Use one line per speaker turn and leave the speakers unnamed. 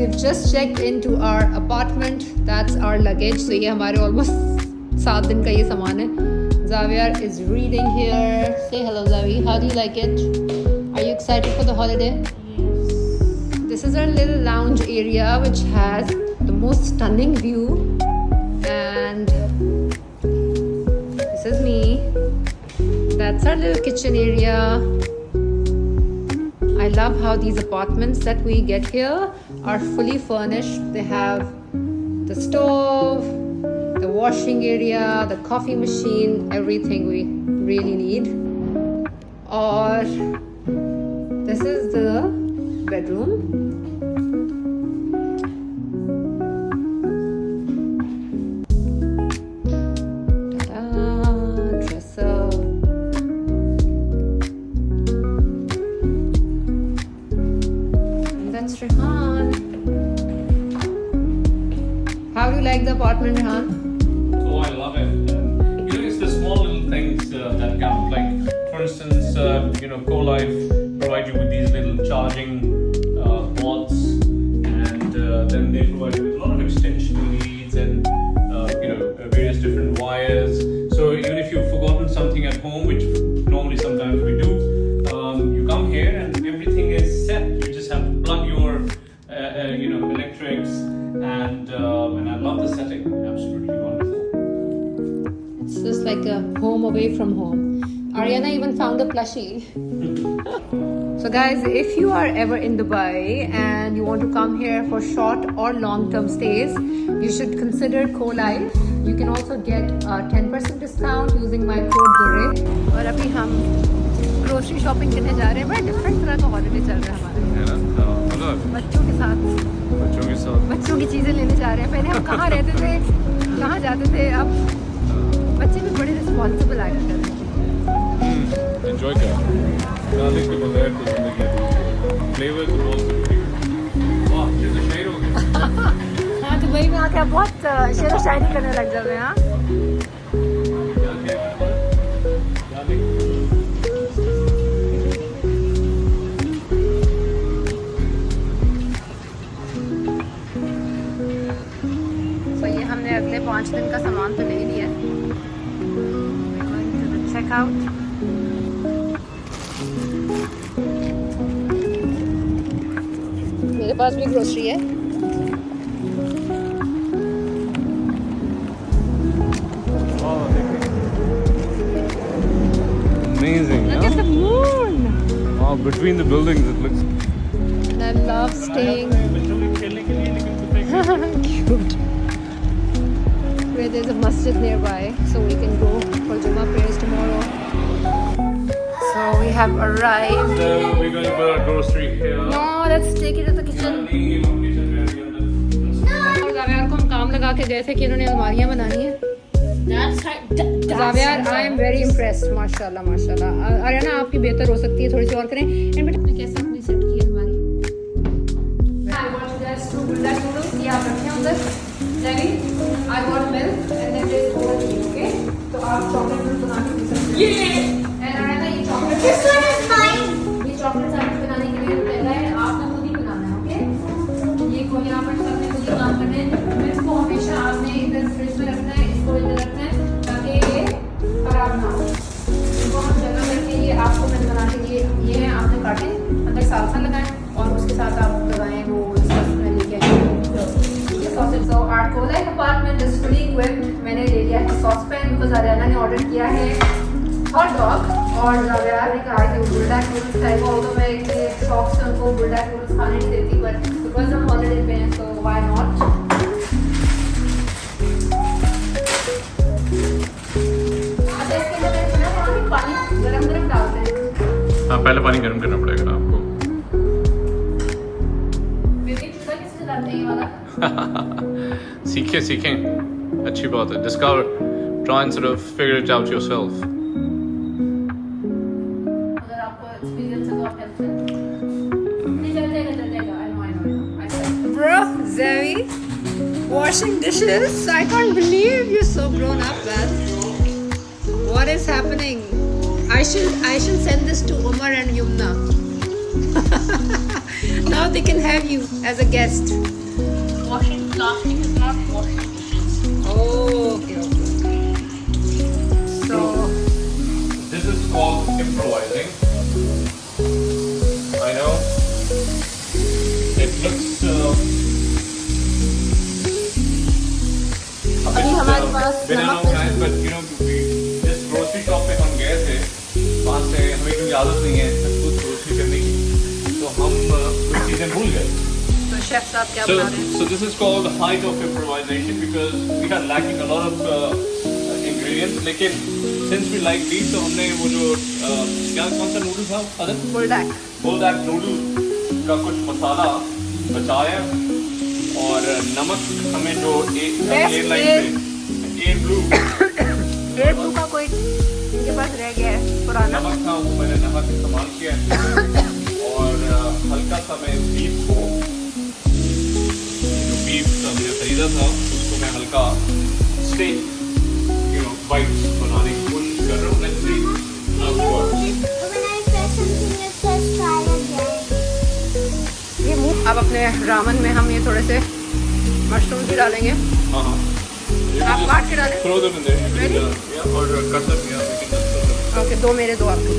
we've just checked into our apartment. That's our luggage. So ये हमारे almost 7 दिन का ये सामान है. Xavier is reading here. Say hello, Xavi. How do you like it? Are you excited for the holiday? This is our little lounge area which has the most stunning view. And this is me. That's our little kitchen area. I love how these apartments that we get here are fully furnished. They have the stove, the washing area, the coffee machine, everything we really need. Or this is the bedroom. How do you like the apartment, Rehan?
Oh, I love it. It's the small little things that count. Like, for instance, CoLife provide you with these little charging pods, and then they provide you with a lot of extension leads and various different wires. So even if you've forgotten something at home, which normally sometimes we do, you come here and everything is set. You just have to plug your electrics, and I love the setting. Absolutely wonderful.
It's just like a home away from home. Ariana even found a plushie. So guys, if you are ever in Dubai and you want to come here for short or long-term stays, you should consider CoLife. You can also get a 10% discount using my code DURE. और अभी हम grocery shopping करने जा रहे हैं. बड़ा different तरह का हॉलिडे चल रहा है हमारा. बच्चों के साथ बच्चों की चीज़ें लेने जा रहे हैं. पहले हम कहाँ रहते थे, कहाँ जाते थे, अब बच्चे भी बड़े रिस्पॉन्सिबल आ गए हैं.
एंजॉय कर गार्लिक के बगैर तो जिंदगी है. फ्लेवर्स बहुत वाह, ये तो शेर हो गया.
हाँ, दुबई में आके आप बहुत शेर व शायरी करने लग जाते हैं. हाँ, तो ये हमने अगले 5 दिन का सामान तो नहीं लिया. Check out. मेरे पास भी ग्रोसरी है.
Amazing.
Look at the moon.
Wow, between the buildings it looks
And I love staying. Cute. Where there's a masjid nearby, so we can go for Jummah prayers tomorrow. So we have arrived.
So we're going to put our grocery here.
No, let's take it to the kitchen. और जावियार को हम काम लगा के गए थे कि इन्होंने अलमारियाँ बनानी है. Zaviyar, I am very impressed. माशाल्लाह माशाल्लाह. आर्यना, आपकी बेहतर हो सकती है, थोड़ी सी और करें. एंड बेटा ने कैसे अपनी सेट की अलमारी. I want you guys to buldak noodles. ये आप रखें उधर. Devi, I want milk and then there's over tea, okay? तो आप chocolate milk बना के पी सकते हैं. Yeah. And आर्यना, ये chocolate.
This one is mine.
ये chocolate सैंडविच बनाने के लिए पहला है, आपने खुद ही बनाना है, okay? ये कोई यहाँ पर सबने खुद ही काम करना है. मिल्क को हमेशा आपने इधर फ्रिज में रखना है, इसको इधर रखना है ताकि ये खराब ना हो. इसको हम जगह करके ये आपको मिल्क बना के ये है, आपने काटे अंदर साल्सा लगाएं और उसके साथ आप लगाएं वो सॉस में लेके आए. ये sausage. So our CoLife apartment is fully equipped. मैंने ले लिया है सॉस पैन बिकॉज आर्यना ने ऑर्डर किया है हॉट डॉग और जावियार ने कहा कि बुलडॉग नूडल्स खाएगा. और तो मैं एक शौक से उनको बुलडॉग नूडल्स खाने नहीं देती, बट बिकॉज हम हॉलिडे पे हैं तो व्हाई नॉट. अच्छा, इसके अंदर मैं पानी गरम डालते हैं.
हाँ, पहले पानी गर्म करना पड़ेगा आपको.
बेबी चूल्हा किससे जलाते हैं ये वाला?
सीखें, अच्छी बात है. Discover, try and sort of figure it out yourself.
अगर आपको एक्सपीरियंस है तो आप हेल्प करें. नहीं चल जाएगा. I know. Bro, Zoe, washing dishes. I can't believe you're so grown up, man. What is happening? I should send this to Umar and Yumna. Now now they can have you as a guest.
Washing plastic is not washing dishes.
Oh, okay, okay. So,
This is called improvising. I know it looks a
अभी हमारे पास
bit
नमक
unorganized, but you know, जिस grocery shop पे हम गए थे, वहाँ से हमें क्योंकि आदत नहीं है सब कुछ grocery करने की, तो हम कुछ चीजें भूल गए.
तो शेफ साहब क्या
So,
बना रहे हैं?
so this is called the height of improvisation because we are lacking a lot of ingredients. लेकिन since we like these, तो हमने वो जो क्या कौन सा नूडल था? अदर
बुलडैक.
बुलडैक नूडल का कुछ मसाला बचाया और नमक हमें जो एयर ब्लू
का कोई इनके पास रह गया है पुराना.
नमक था वो मैंने नमक इस्तेमाल किया और हल्का सा मैं बीफ को जो बीफ मैंने खरीदा था उसको मैं हल्का स्टेक बाइट्स बनाने की कोशिश कर रहा हूँ. Let's see how it works.
ये मूव अब अपने रामन में हम ये थोड़े से मशरूम भी डालेंगे.
हाँ हाँ.
आप काट के डालें.
Throw them in there.
Ready?
Yeah, or cut them. Yeah, we can just throw them.
Okay, 2 मेरे 2 आपके.